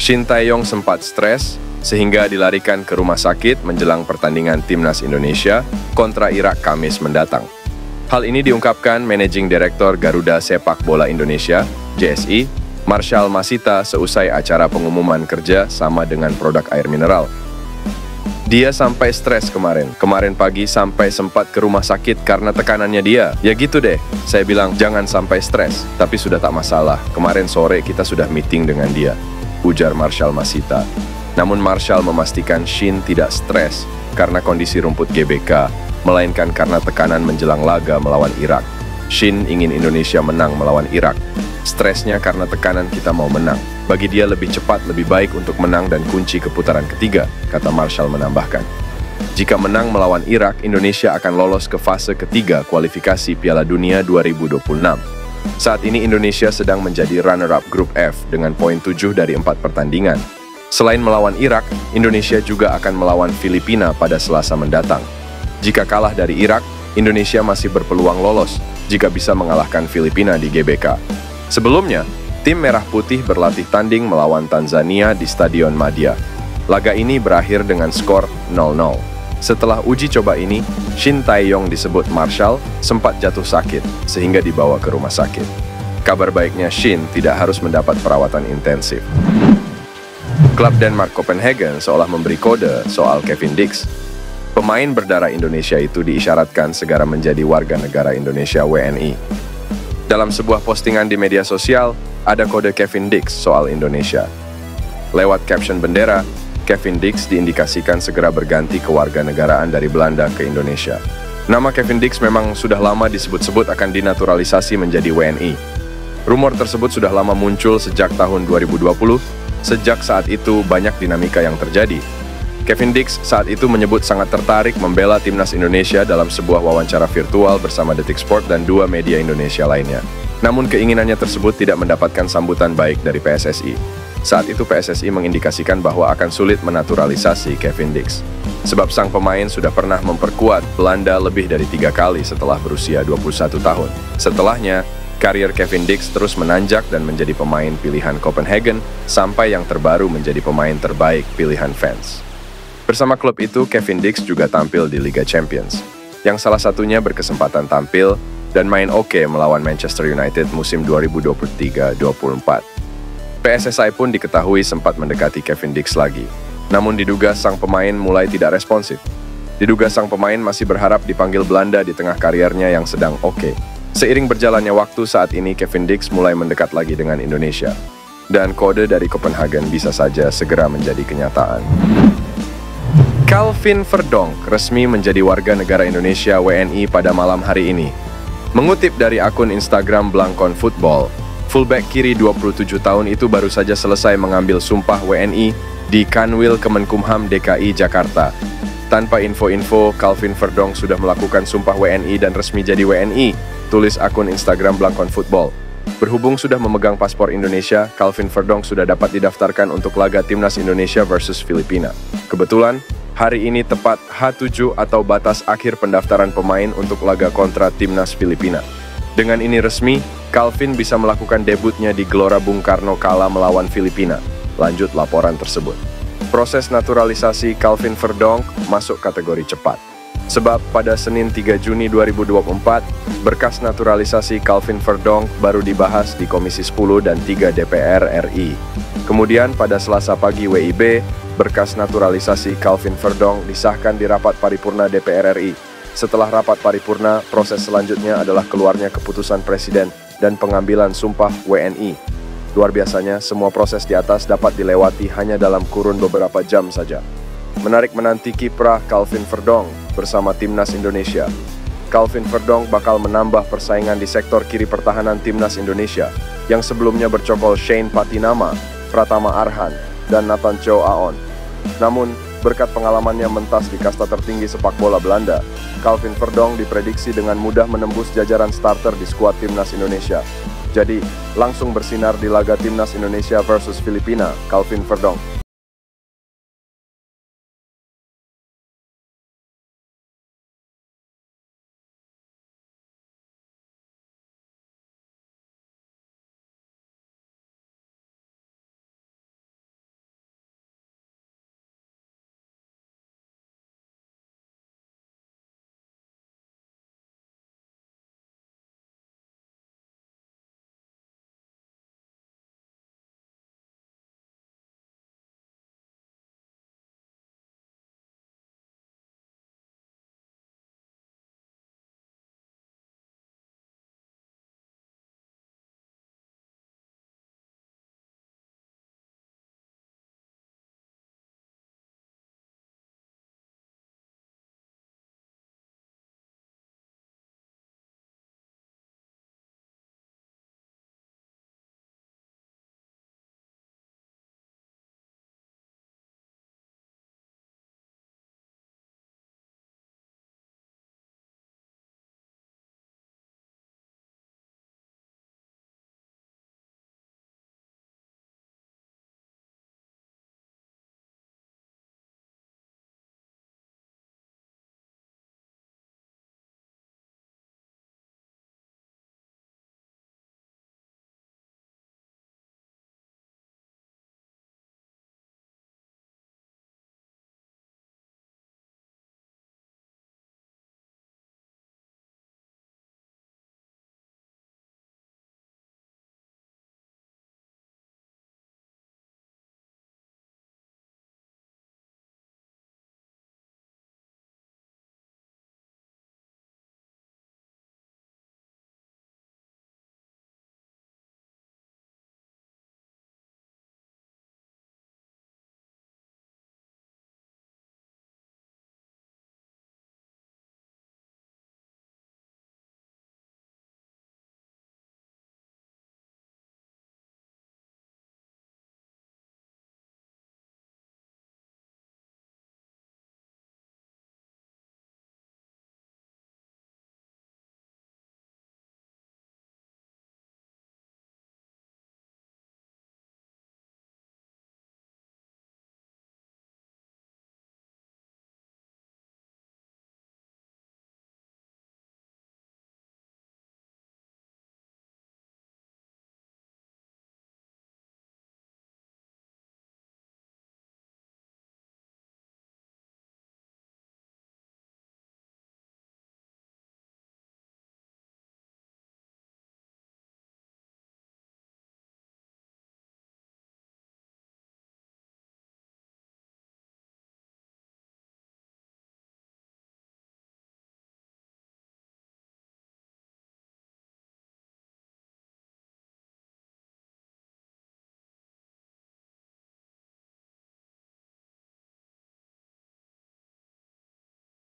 Shin Tae-yong sempat stres sehingga dilarikan ke rumah sakit menjelang pertandingan Timnas Indonesia kontra Irak Kamis mendatang. Hal ini diungkapkan Managing Director Garuda Sepak Bola Indonesia, JSI, Marshall Masita seusai acara pengumuman kerja sama dengan produk air mineral. Dia sampai stres kemarin pagi sampai sempat ke rumah sakit karena tekanannya dia. Ya gitu deh, saya bilang jangan sampai stres, tapi sudah tak masalah. Kemarin sore kita sudah meeting dengan dia, ujar Marshall Masita. Namun Marshall memastikan Shin tidak stres karena kondisi rumput GBK, melainkan karena tekanan menjelang laga melawan Irak. Shin ingin Indonesia menang melawan Irak. Stresnya karena tekanan kita mau menang. Bagi dia lebih cepat, lebih baik untuk menang dan kunci ke putaran ketiga, kata Marshall menambahkan. Jika menang melawan Irak, Indonesia akan lolos ke fase ketiga kualifikasi Piala Dunia 2026. Saat ini Indonesia sedang menjadi runner-up grup F dengan poin 7 dari 4 pertandingan. Selain melawan Irak, Indonesia juga akan melawan Filipina pada Selasa mendatang. Jika kalah dari Irak, Indonesia masih berpeluang lolos jika bisa mengalahkan Filipina di GBK. Sebelumnya, tim Merah Putih berlatih tanding melawan Tanzania di Stadion Madia. Laga ini berakhir dengan skor 0-0. Setelah uji coba ini, Shin Tae-yong disebut Marshall sempat jatuh sakit sehingga dibawa ke rumah sakit. Kabar baiknya Shin tidak harus mendapat perawatan intensif. Klub Denmark Copenhagen seolah memberi kode soal Kevin Dix. Pemain berdarah Indonesia itu diisyaratkan segera menjadi warga negara Indonesia WNI. Dalam sebuah postingan di media sosial, ada kode Kevin Dix soal Indonesia. Lewat caption bendera, Kevin Dix diindikasikan segera berganti kewarganegaraan dari Belanda ke Indonesia. Nama Kevin Dix memang sudah lama disebut-sebut akan dinaturalisasi menjadi WNI. Rumor tersebut sudah lama muncul sejak tahun 2020. Sejak saat itu banyak dinamika yang terjadi. Kevin Dix saat itu menyebut sangat tertarik membela timnas Indonesia dalam sebuah wawancara virtual bersama Detik Sport dan 2 media Indonesia lainnya. Namun keinginannya tersebut tidak mendapatkan sambutan baik dari PSSI. Saat itu PSSI mengindikasikan bahwa akan sulit menaturalisasi Kevin Dix. Sebab sang pemain sudah pernah memperkuat Belanda lebih dari 3 kali setelah berusia 21 tahun. Setelahnya, karier Kevin Dix terus menanjak dan menjadi pemain pilihan Copenhagen sampai yang terbaru menjadi pemain terbaik pilihan fans. Bersama klub itu, Kevin Dix juga tampil di Liga Champions, yang salah satunya berkesempatan tampil dan main oke melawan Manchester United musim 2023-24. PSSI pun diketahui sempat mendekati Kevin Dix lagi, namun diduga sang pemain mulai tidak responsif. Diduga sang pemain masih berharap dipanggil Belanda di tengah kariernya yang sedang oke. Seiring berjalannya waktu saat ini, Kevin Dix mulai mendekat lagi dengan Indonesia, dan kode dari Copenhagen bisa saja segera menjadi kenyataan. Calvin Verdonk resmi menjadi warga negara Indonesia WNI pada malam hari ini. Mengutip dari akun Instagram Blankon Football, fullback kiri 27 tahun itu baru saja selesai mengambil sumpah WNI di Kanwil Kemenkumham DKI Jakarta. Tanpa info-info, Calvin Verdonk sudah melakukan sumpah WNI dan resmi jadi WNI, tulis akun Instagram Blankon Football. Berhubung sudah memegang paspor Indonesia, Calvin Verdonk sudah dapat didaftarkan untuk laga Timnas Indonesia versus Filipina. Kebetulan, hari ini tepat H7 atau batas akhir pendaftaran pemain untuk laga kontra Timnas Filipina. Dengan ini resmi, Calvin bisa melakukan debutnya di Gelora Bung Karno kala melawan Filipina. Lanjut laporan tersebut. Proses naturalisasi Calvin Verdonk masuk kategori cepat. Sebab pada Senin 3 Juni 2024, berkas naturalisasi Calvin Verdonk baru dibahas di Komisi 10 dan 3 DPR RI. Kemudian pada Selasa pagi WIB, berkas naturalisasi Calvin Verdonk disahkan di rapat paripurna DPR RI. Setelah rapat paripurna, proses selanjutnya adalah keluarnya keputusan Presiden dan pengambilan sumpah WNI. Luar biasanya, semua proses di atas dapat dilewati hanya dalam kurun beberapa jam saja. Menarik menanti kiprah Calvin Verdonk bersama Timnas Indonesia. Calvin Verdonk bakal menambah persaingan di sektor kiri pertahanan Timnas Indonesia yang sebelumnya bercokol Shane Patinama, Pratama Arhan, dan Nathan Chow Aon. Namun, berkat pengalamannya mentas di kasta tertinggi sepak bola Belanda, Calvin Verdonk diprediksi dengan mudah menembus jajaran starter di skuad Timnas Indonesia. Jadi, langsung bersinar di laga Timnas Indonesia versus Filipina, Calvin Verdonk